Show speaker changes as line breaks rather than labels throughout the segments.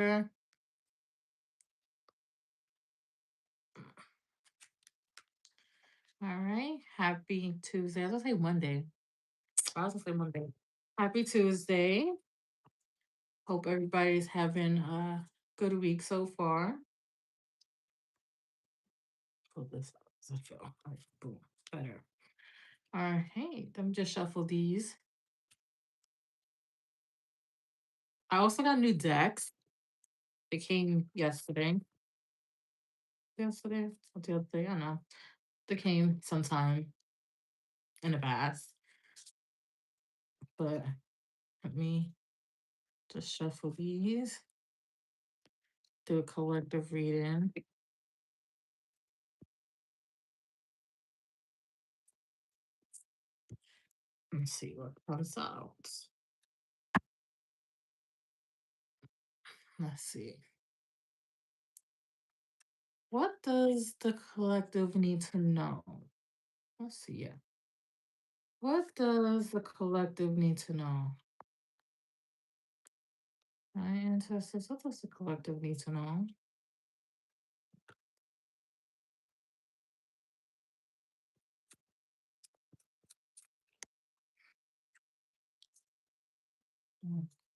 All right. Happy Tuesday. I was gonna say Monday. I was gonna say Monday. Happy Tuesday. Hope everybody's having a good week so far. Pull this up. Does it feel? All right, boom. Better. All right. Let me just shuffle these. I also got new decks. They came yesterday. Yesterday? Or the other day? I don't know. They came sometime in the past. But let me just shuffle these. Do a collective reading. Let's see what comes out. Let's see. What does the collective need to know? Let's see. Yeah. What does the collective need to know? My ancestors, what does the collective need to know?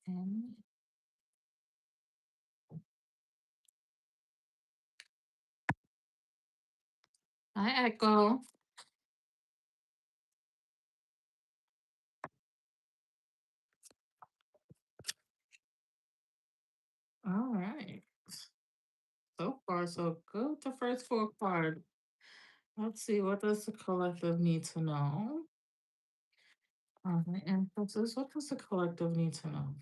Okay. I echo. All right. So far, so good. The first four cards. Let's see. What does the collective need to know? My ancestors, what does the collective need to know?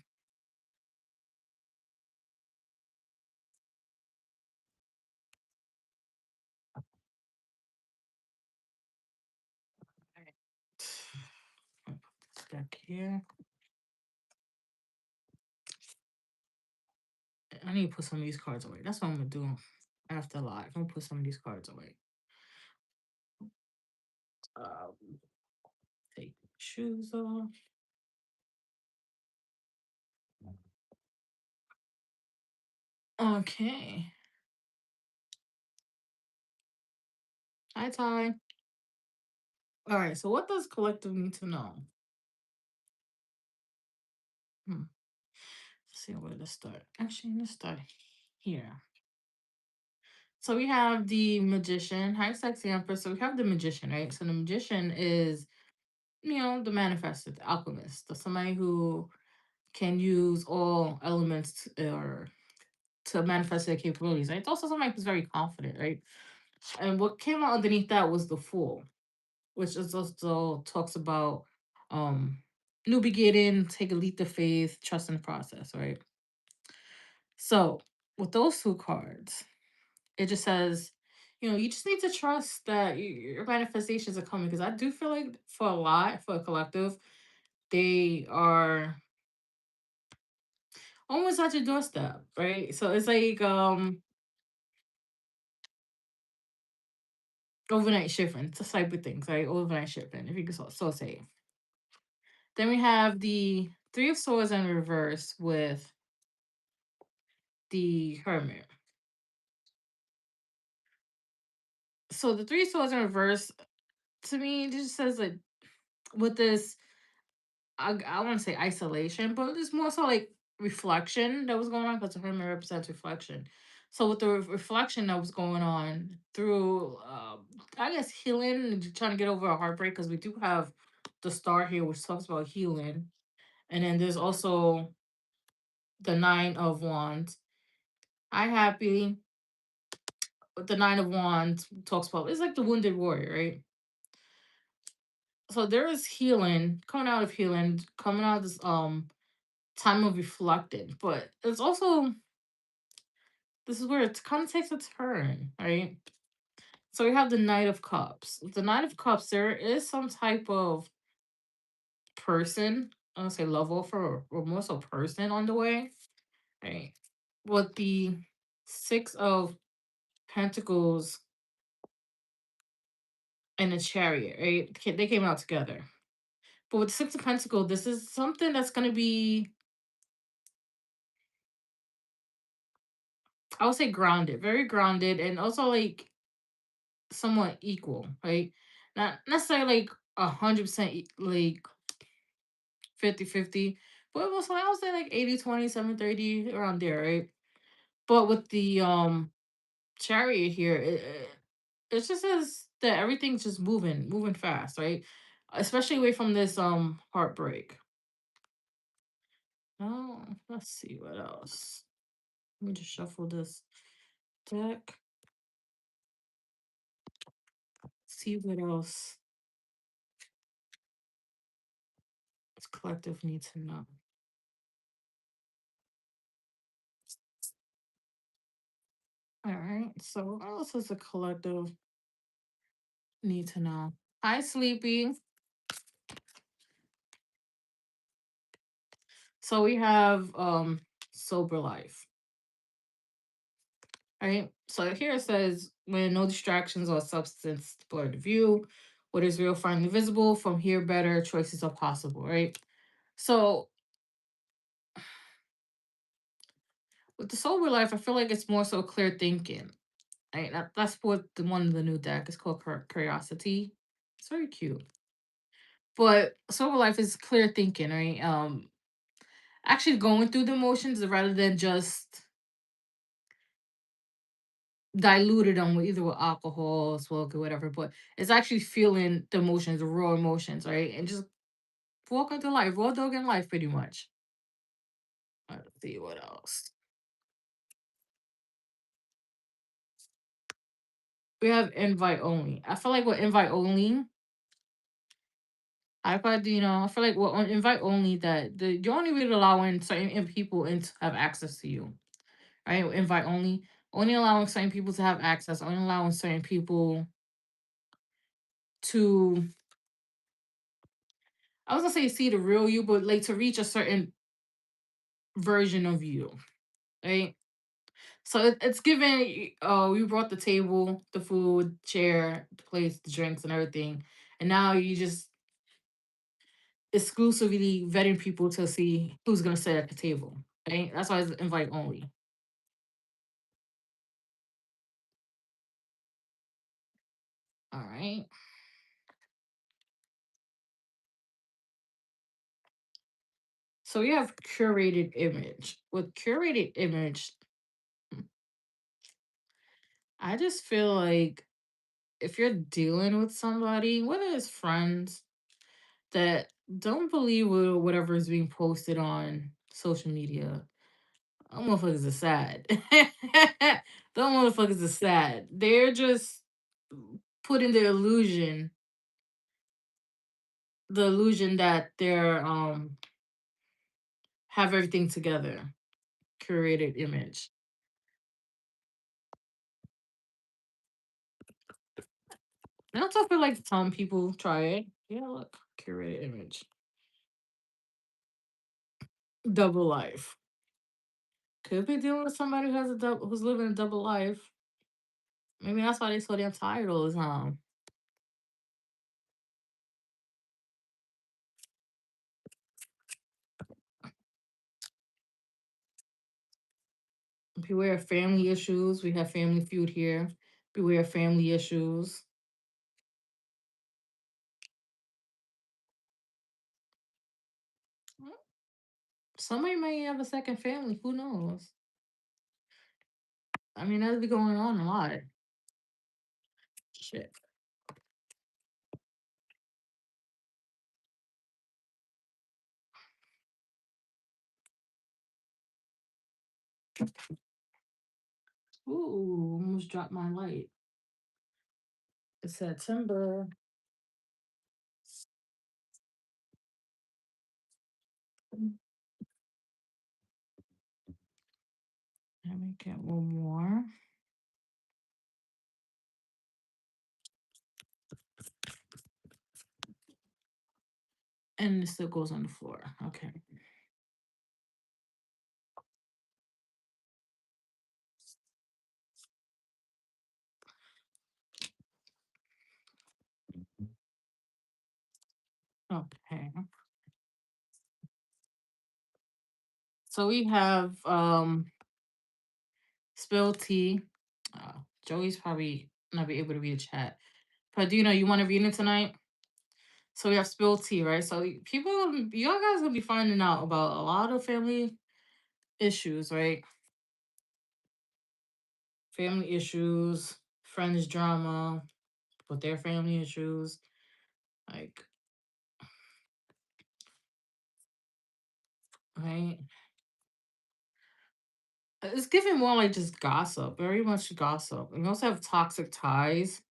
Alright. I'll put this back here. I need to put some of these cards away. That's what I'm gonna do after live. I'm gonna put some of these cards away. Um, take the shoes off. Okay. Hi, Ty. All right. So, what does collective need to know? Hmm. Let's see where to start. Actually, let's start here. So we have the magician. Hi, sexy empress. So we have the magician, right? So the magician is, the manifested, the alchemist, the somebody who can use all elements or to manifest their capabilities. Right? It's also somebody who's very confident, right? And what came out underneath that was the fool, which is also talks about um new beginning, take a leap of faith, trust in the process, right? So with those two cards, it just says, you just need to trust that your manifestations are coming. Because I do feel like for a lot, for a collective, they are almost at your doorstep, right? So it's like overnight shipping, it's a type of things, right? Overnight shipping, if you could so say. Then we have the Three of Swords in reverse with the Hermit. So the Three of Swords in reverse, to me, it just says like with this, I want to say isolation, but it's more so like reflection that was going on because the Hermit represents reflection. So with the reflection that was going on through, I guess healing and trying to get over a heartbreak, because we do have the star here, which talks about healing, and then there's also the Nine of Wands. I happy with the Nine of Wands talks about, it's like the wounded warrior, right? So there is healing coming out of healing, coming out of this time of reflecting, but it's also, this is where it kind of takes a turn, right? So we have the Knight of Cups. With the Knight of Cups, there is some type of person, I don't say love offer, or more so person on the way, right? With the Six of Pentacles and the Chariot, right? They came out together. But with the Six of Pentacles, this is something that's going to be I would say grounded, very grounded, and also like somewhat equal, right? Not necessarily like 100% like 50-50, but it was like I would say like 80-20, 7-30 around there, right? But with the chariot here, it just says that everything's just moving fast, right? Especially away from this heartbreak. Oh, let's see what else. Let me just shuffle this deck. See what else this collective needs to know. All right. So what else does the collective need to know? Hi, Sleepy. So we have sober life. Right. So here it says when no distractions or substance blur the view, what is real finally visible. From here, better choices are possible. Right. So with the sober life, I feel like it's more so clear thinking. Right. That's what the one of the new deck is called Curiosity. It's very cute. But sober life is clear thinking, right? Actually going through the emotions rather than just diluted them with either with alcohol, smoke, or whatever. But it's actually feeling the emotions, the raw emotions, right? And just walking through life, raw dog in life, pretty much. Let's see what else. We have invite only. I feel like with invite only, I feel like on invite only that you're only really allowing certain people in to have access to you, right? Invite only, only allowing certain people to have access, only allowing certain people to, I was gonna say see the real you, but like to reach a certain version of you, right? So it's given. We brought the table, the food, chair, the place, the drinks, and everything, and now you just exclusively vetting people to see who's gonna sit at the table. Right? That's why it's invite only. All right. So we have curated image. With curated image, I just feel like if you're dealing with somebody, whether it's friends, that don't believe whatever is being posted on social media. Them motherfuckers are sad. Them motherfuckers are sad. They're just putting the illusion that they're have everything together. Curated image. And I also feel like some people try it. Yeah, look, curated image. Double life. Could be dealing with somebody who has a double, who's living a double life. Maybe that's why they so damn tired all the time. Beware of family issues. We have family feud here. Beware of family issues. Somebody may have a second family. Who knows? I mean, that'd be going on a lot. Shit. Ooh, almost dropped my light. It's September. Let me get one more. And it still goes on the floor. Okay. Okay. So we have Spill tea. Joey's probably not be able to read the chat. But do you know you want to read it tonight? So we have spill tea, right? So people, y'all guys gonna be finding out about a lot of family issues, right? Family issues, friends drama with their family issues, like, right? It's giving more like just gossip, very much gossip. And we also have toxic ties,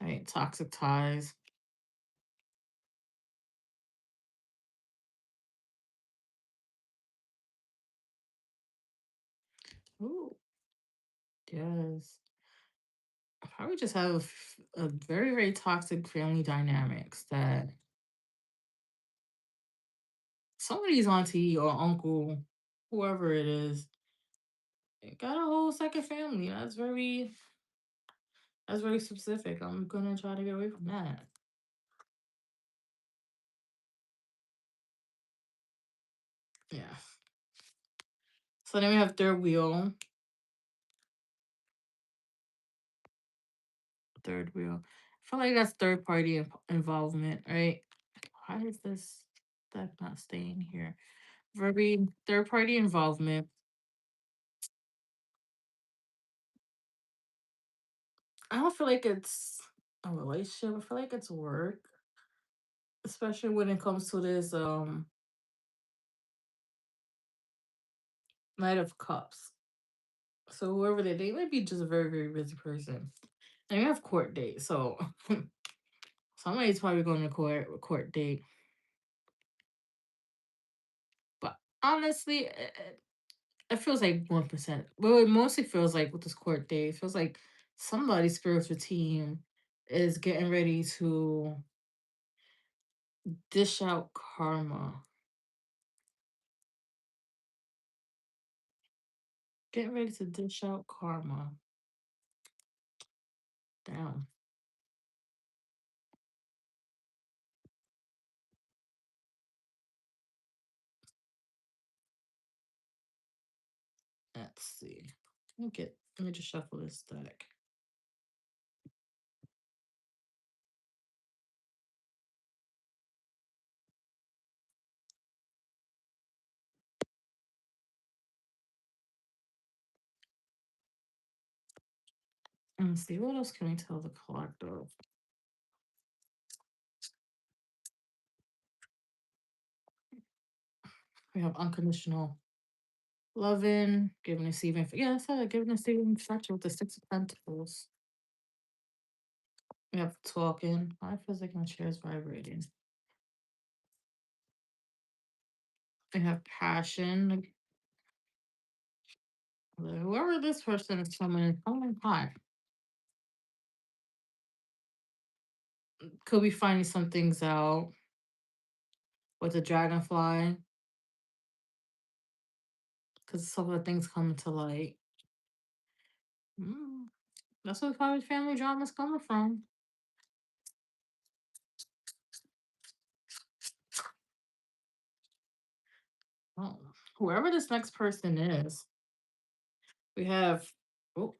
right? Toxic ties. Ooh, yes. Probably just have a very, very toxic family dynamics that somebody's auntie or uncle, whoever it is, got a whole second family. That's very specific. I'm gonna try to get away from that. Yeah. So then we have third wheel. Third wheel. I feel like that's third party involvement, right? Why is this that not staying here? Very third party involvement. I don't feel like it's a relationship. I feel like it's work, especially when it comes to this Knight of Cups. So whoever they might be just a very, very busy person. And we have court date, so somebody's probably going to court date. But honestly, it feels like 1%. Well, it mostly feels like with this court date, it feels like somebody's spiritual team is getting ready to dish out karma. Getting ready to dish out karma. Damn. Let's see. Let me just shuffle this deck. Let's see, what else can we tell the collective? We have unconditional loving, giving, receiving. Yeah, that's how giving, receiving structure with the Six of Pentacles. We have talking. I feels like my chair is vibrating. We have passion. Like, whoever this person is coming hot. Could be finding some things out with the dragonfly. Because some of the things coming to light. Mm, that's what probably family drama is coming from. Oh, whoever this next person is, we have oh,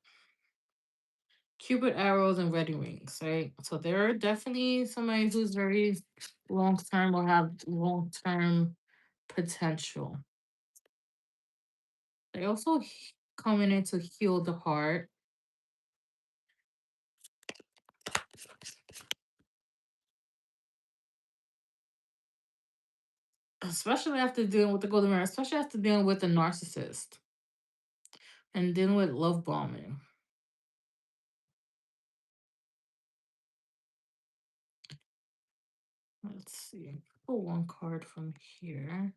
Cupid arrows and wedding rings, right? So they're definitely somebody who's very long term or have long term potential. They also coming in to heal the heart, especially after dealing with the golden mirror, especially after dealing with the narcissist and dealing with love bombing. Let's see. Pull one card from here.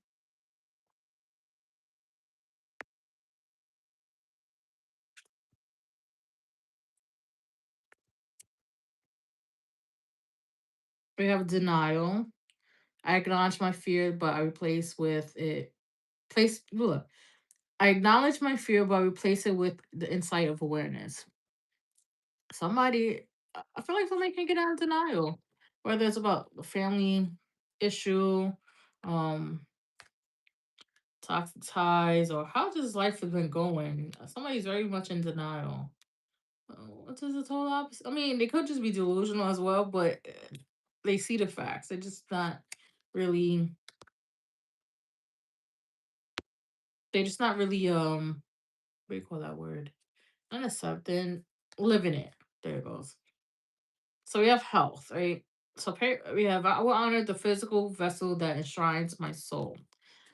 We have denial. I acknowledge my fear, but I replace with it. Place. Look, I acknowledge my fear, but I replace it with the insight of awareness. Somebody, I feel like somebody can get out of denial, whether it's about a family issue, um, toxic ties, or how this life has been going. Somebody's very much in denial. What is the total opposite? I mean, they could just be delusional as well, but they see the facts. They're just not really. They're just not really. What do you call that word? Not accepting, living it. There it goes. So we have health, right? So we have I will honor the physical vessel that enshrines my soul.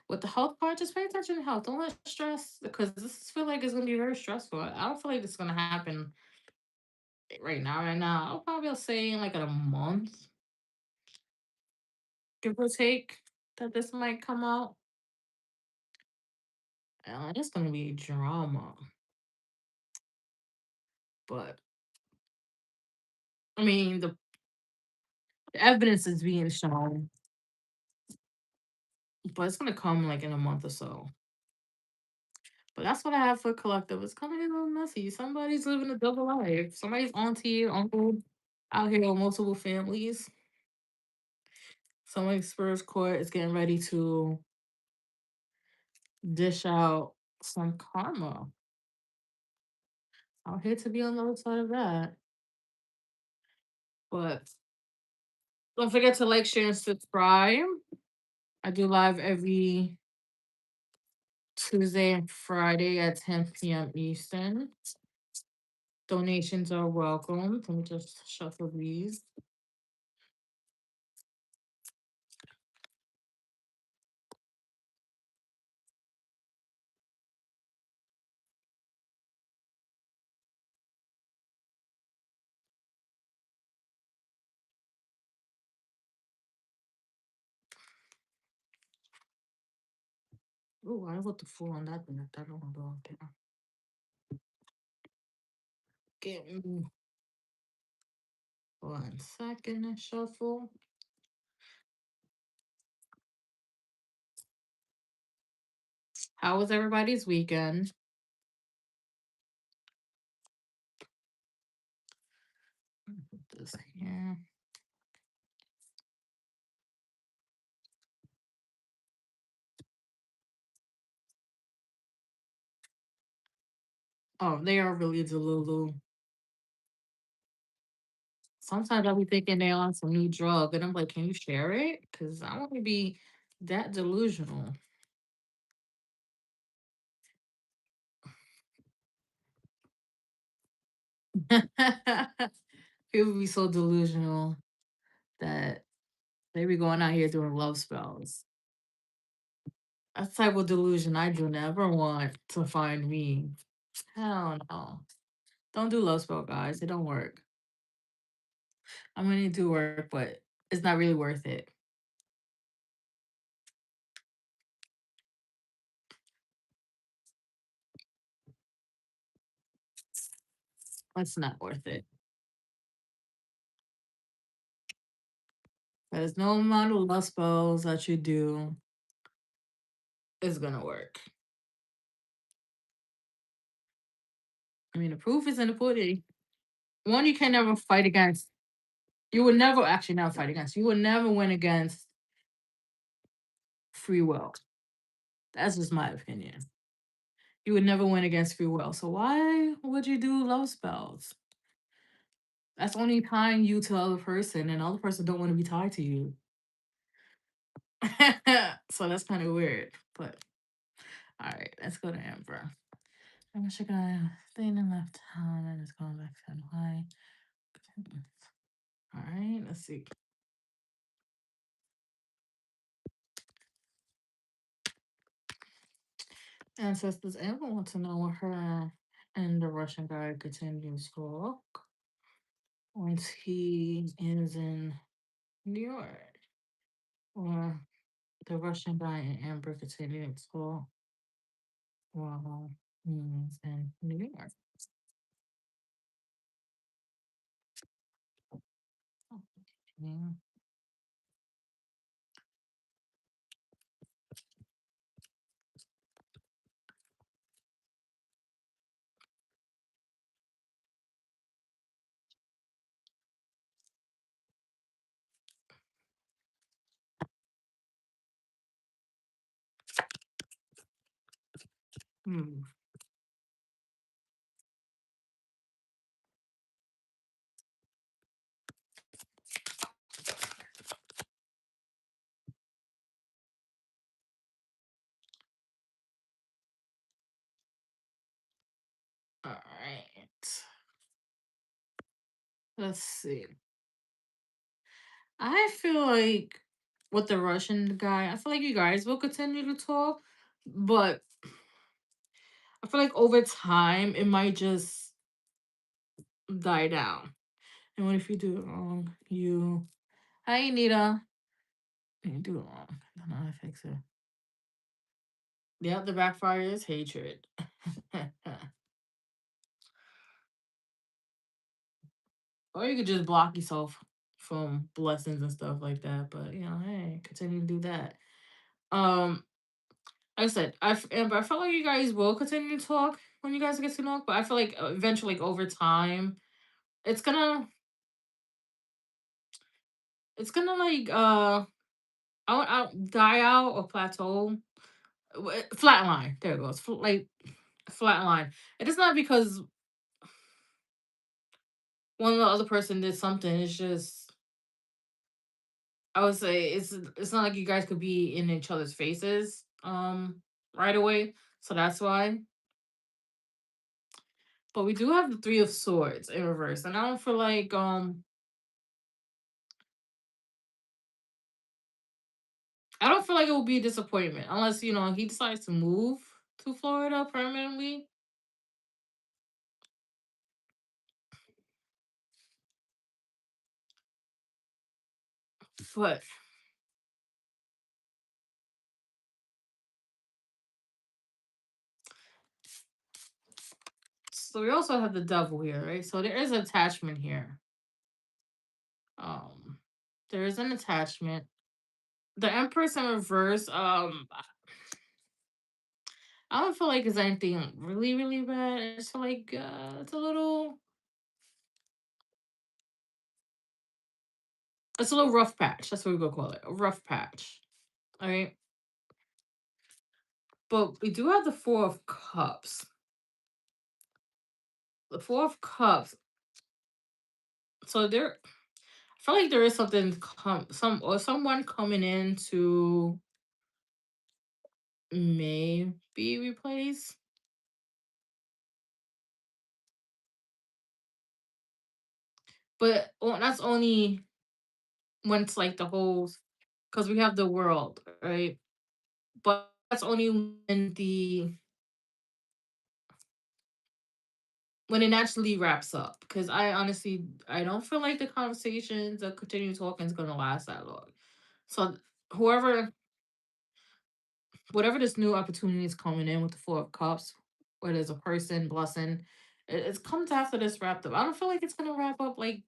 With the health part, just pay attention to health. Don't let stress because this feel like it's gonna be very stressful. I don't feel like it's gonna happen right now. Right now, I'll probably say in like a month, give or take, that this might come out. It's gonna be drama, but I mean the evidence is being shown, but it's gonna come like in a month or so. But that's what I have for collective. It's kind of a little messy. Somebody's living a double life. Somebody's auntie, uncle out here with multiple families. Somebody's Spurs court is getting ready to dish out some karma. I'll hate to be on the other side of that. But don't forget to like, share, and subscribe. I do live every Tuesday and Friday at 10 p.m. Eastern. Donations are welcome. Let me just shuffle these. Oh, I put the full on that one. I don't know. Give me 1 second and shuffle. How was everybody's weekend? Put this here. Oh, they are really delulu. Sometimes I'll be thinking they're on some new drug, and I'm like, can you share it? Because I want to be that delusional. People be so delusional that they be going out here doing love spells. That's the type of delusion I do never want to find me. Hell no. Don't do love spell, guys. It don't work. I mean, it do work, but it's not really worth it. It's not worth it. There's no amount of love spells that you do is gonna work. I mean, the proof is in the pudding. One, you can never fight against. You would never actually never fight against. You would never win against free will. That's just my opinion. You would never win against free will. So why would you do love spells? That's only tying you to the other person, and the other person don't want to be tied to you. So that's kind of weird. But all right, let's go to Amber. I'm gonna check out staying in left hand and it's going back to high. All right, let's see. Ancestors ever want to know her and the Russian guy continues to talk once he is in New York. Or the Russian guy and Amber continue to talk while he's in New York. Okay. Hmm. All right. Let's see. I feel like with the Russian guy, I feel like you guys will continue to talk, but I feel like over time it might just die down. And what if you do it wrong? You, hi Nita, you do it wrong. I don't know how to fix it. Yeah, the backfire is hatred. Or you could just block yourself from blessings and stuff like that. But hey, continue to do that. Um, like I said, but I feel like you guys will continue to talk when you guys get to know. But I feel like eventually, like over time, it's gonna, it's gonna like out die out or plateau, flatline. There it goes, like flatline. It is not because one of the other person did something. It's just I would say it's not like you guys could be in each other's faces right away. So that's why. But we do have the three of swords in reverse. And I don't feel like it will be a disappointment unless, he decides to move to Florida permanently. But so we also have the devil here, right? So there is attachment here. Um there is an attachment. The Empress in reverse, I don't feel like it's anything really, really bad. I just feel like it's a little rough patch. That's what we're gonna call it. A rough patch. All right. But we do have the Four of Cups. The Four of Cups. So I feel like there is something someone coming in to maybe replace. But that's only when it's like the whole, because we have the world, right? But that's only when it naturally wraps up. Because I don't feel like the conversations of continue talking is gonna last that long. So whoever, whatever this new opportunity is coming in with the Four of Cups, whether it's a person, blessing, it comes after this wrapped up. I don't feel like it's gonna wrap up like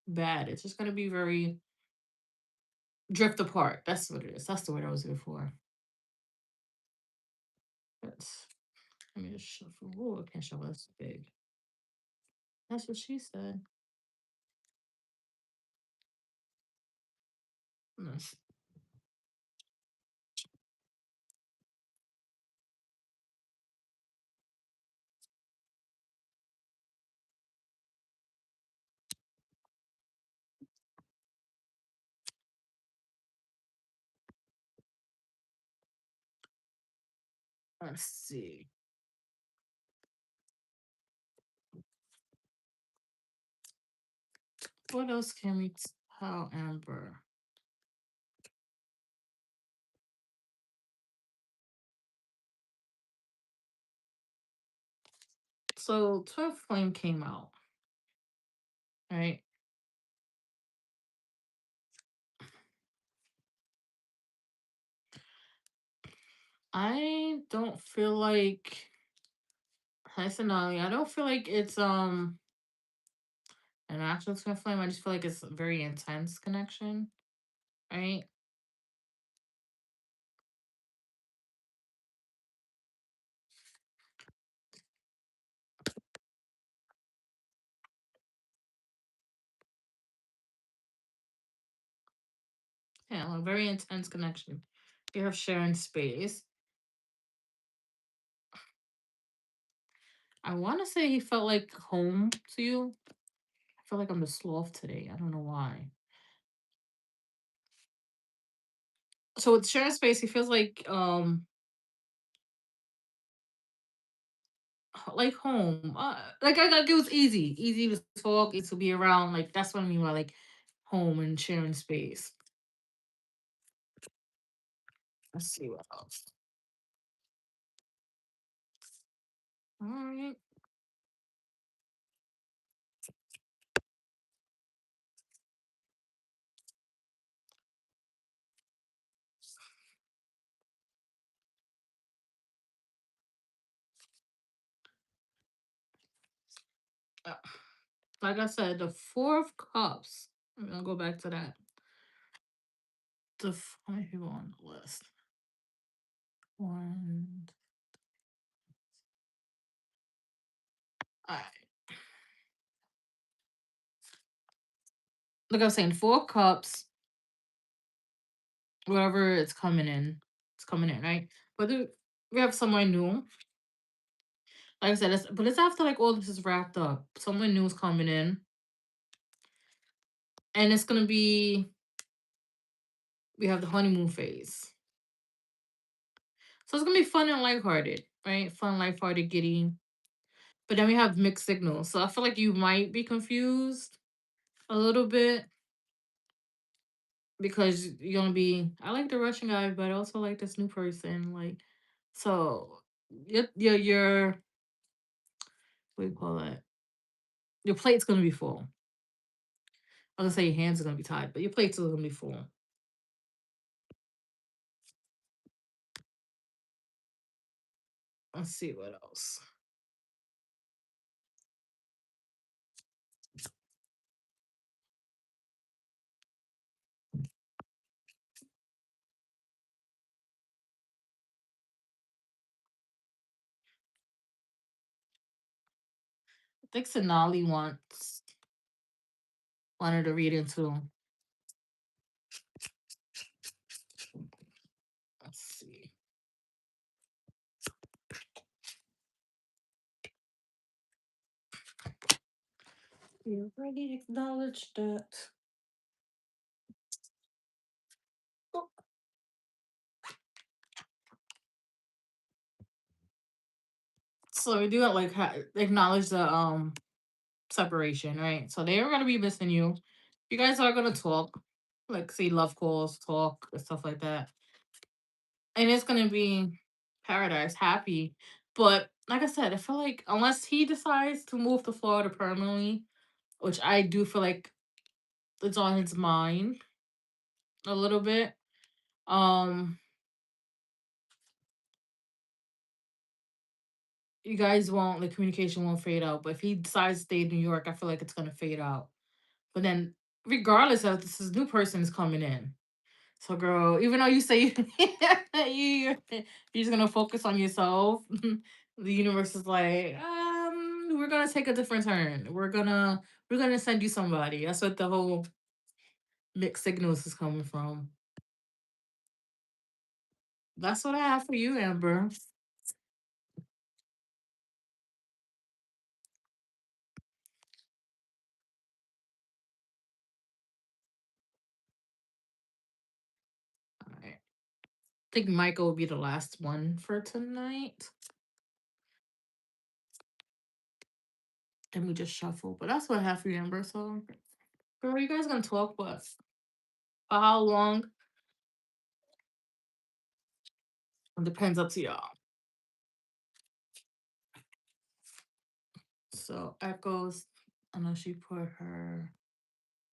bad. It's just gonna be very drift apart. That's what it is. That's the word I was looking for. That's, let me just shuffle. Oh, I can't shuffle. That's big. That's what she said. Let's, let's see. What else can we tell Amber? So Twin Flame came out, right? I don't feel like personally, I don't feel like it's an actual twin flame. I just feel like it's a very intense connection, right? Yeah, a very intense connection. You have sharing space. I want to say he felt like home to you. I feel like I'm the sloth today. I don't know why. So with sharing space, he feels like home. Like it was easy to talk, easy to be around. Like that's what I mean by like home and sharing space. Let's see what else. All right. Uh, Like I said, the Four of Cups. I'm gonna go back to that. How many people on the list? One. All right. Like I was saying, Four of Cups. Whatever it's coming in, right? Whether we have someone new, like I said, but it's after like all this is wrapped up. Someone new is coming in, and it's gonna be we have the honeymoon phase, so it's gonna be fun and lighthearted, right? Fun, lighthearted, giddy. But then we have mixed signals, so I feel like you might be confused a little bit because you're gonna be. I like the Russian guy, but I also like this new person, like so. Your what do you call it? Your plate's gonna be full. I was gonna say your hands are gonna be tied, but your plate's still gonna be full. Let's see what else. I think Sonali wanted to read into. Let's see. You already acknowledged that. Oh. So we do like acknowledge the separation, right? So they are gonna be missing you. You guys are gonna talk, like say love calls, talk, and stuff like that, and it's gonna be paradise, happy. But like I said, I feel like unless he decides to move to Florida permanently, which I do feel like it's on his mind a little bit. Um, you guys won't the communication won't fade out. But if he decides to stay in New York, I feel like it's gonna fade out. But then, regardless of this new person is coming in. So, girl, even though you say you're just gonna focus on yourself, the universe is like, we're gonna take a different turn. We're gonna send you somebody. That's what the whole mixed signals is coming from. That's what I have for you, Amber. All right. I think Michael will be the last one for tonight. Then we just shuffle. But that's what I have for you, Amber. So, girl, you guys gonna talk, but for how long? It depends up to y'all. So, Echoes, I know she put her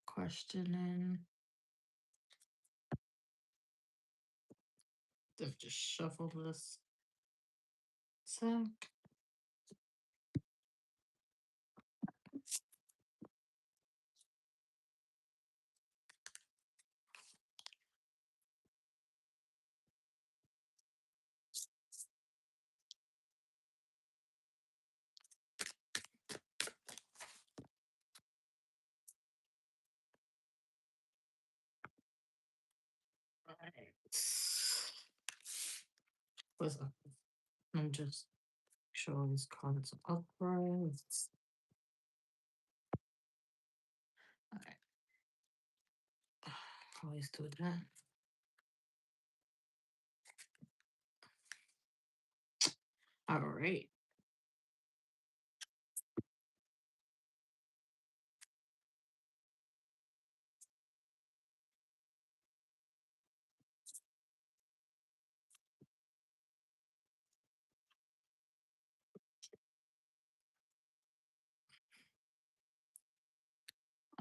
question in. Let me just shuffle this. So, right. What's up? I'm just Sure, all these cards are upright. Alright. Always do that. Alright.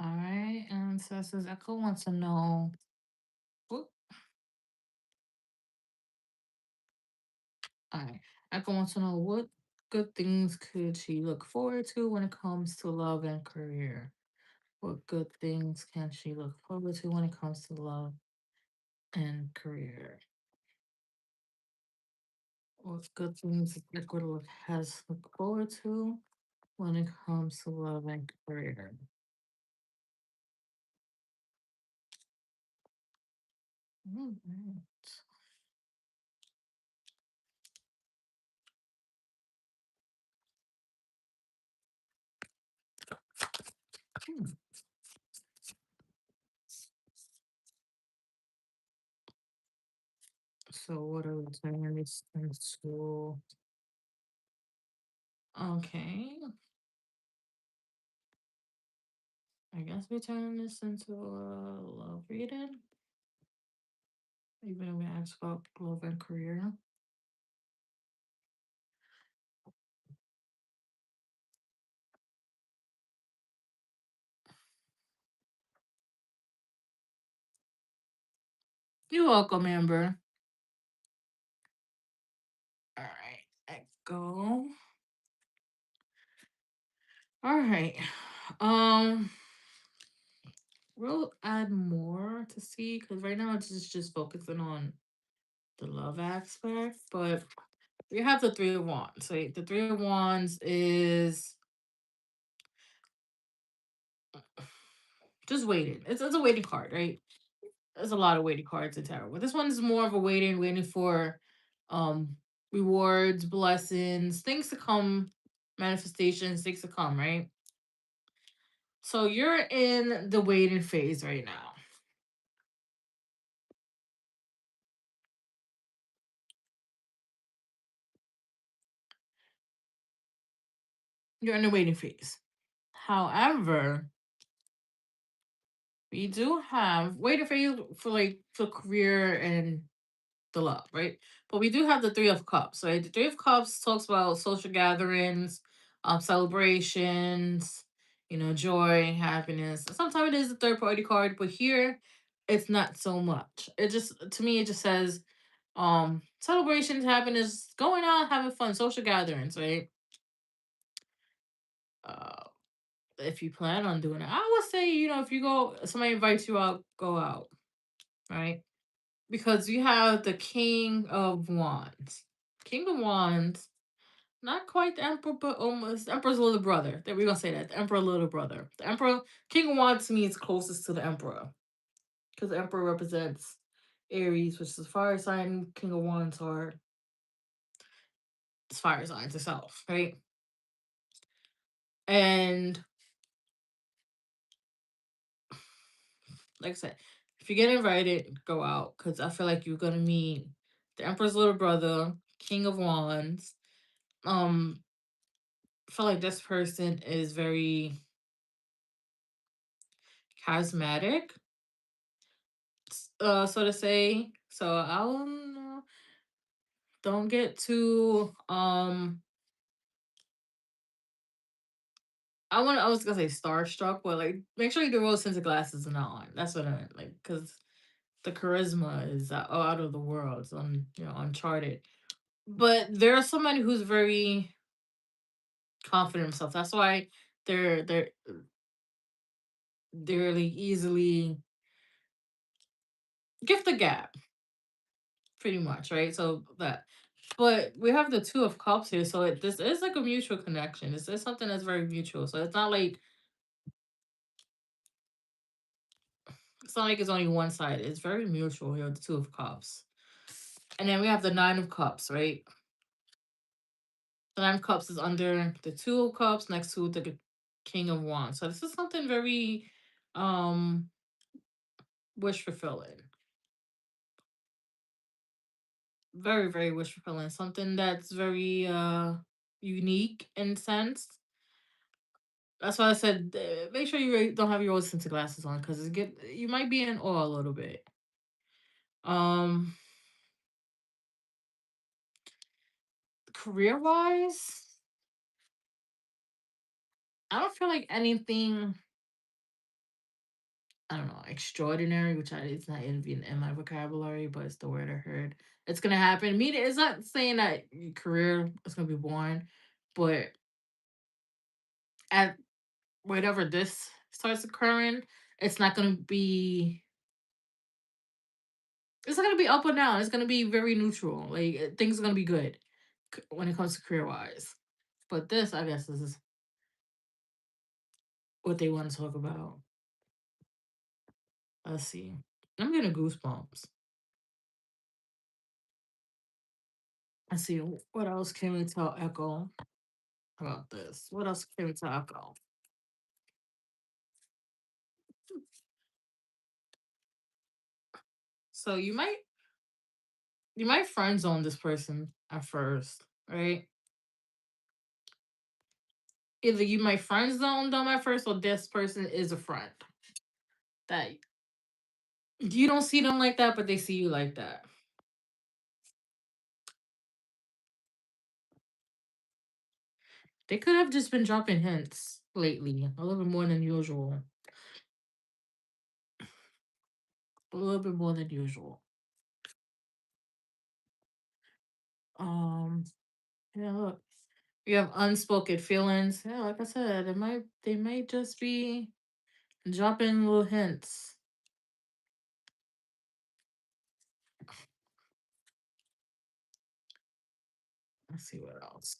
Alright. And so it says Echo wants to know. Whoop. Alright. Echo wants to know what good things could she look forward to when it comes to love and career. What good things can she look forward to when it comes to love and career? What good things Echo has look forward to when it comes to love and career? Alright. Hmm. So what are we turning this into? Okay. I guess we're turning this into a love reading. Even if we ask about love and career. You're welcome, Amber. Alright. I go. Alright. Um we'll add more to see because right now it's just focusing on the love aspect, but we have the three of wands. So the three of wands is just waiting. It's a waiting card, right? There's a lot of waiting cards in tarot. But this one is more of a waiting for um rewards, blessings, things to come, manifestations, things to come, right? So you're in the waiting phase right now. You're in the waiting phase. However, we do have waiting phase for like for career and the love, right? But we do have the Three of Cups, right? The Three of Cups talks about social gatherings, celebrations, joy, happiness. Sometimes it is a third party card, but here it's not so much. It just to me it just says celebrations, happiness, going out, having fun, social gatherings, right? Uh if you plan on doing it, I would say, if you go somebody invites you out, go out, right? Because you have the King of Wands. King of Wands, not quite the Emperor, but almost the Emperor's little brother. That we're gonna say that the Emperor little brother. The Emperor King of Wands to me is closest to the Emperor because the Emperor represents Aries, which is fire sign. King of Wands are fire signs itself, right? And like I said, if you get invited, go out because I feel like you're gonna meet the Emperor's little brother, King of Wands. Um, I feel like this person is very charismatic, so to say. So I don't get too I was gonna say starstruck, but like make sure you do rose tinted glasses and on. That's what I meant, like because the charisma is out of the world. It's uncharted. But there's somebody who's very confident in himself. That's why they're they're like easily gift the gap, pretty much, right? So that, but we have the Two of Cups here, so this is like a mutual connection. This is something that's very mutual. So it's not like it's only one side. It's very mutual here with the Two of Cups, and then we have the Nine of Cups, right? The Nine of Cups is under the Two of Cups next to the King of Wands. So this is something very um wish fulfilling. Very, very wish fulfilling. Something that's very unique in sense. That's why I said make sure you don't have your rose tinted glasses on because you might be in awe a little bit. Um, Career wise, I don't feel like anything. I don't know extraordinary, which it's not even in my vocabulary, but it's the word I heard. It's gonna happen. Me, it's not saying that your career is gonna be boring, but at whatever this starts occurring, it's not gonna be it's not gonna be up or down. It's gonna be very neutral. Like things are gonna be good when it comes to career wise. But this, I guess, this is what they want to talk about. Let's see. I'm getting goosebumps. Let's see what else can we tell Echo about this. What else can we tell Echo? So you might friend zone this person at first, right? Either you might friend zone them at first, or this person is a friend that you don't see them like that, but they see you like that. They could have just been dropping hints lately, a little bit more than usual. A little bit more than usual. Um, yeah, look. You have unspoken feelings. Yeah, like I said, they might just be dropping little hints. Let's see what else.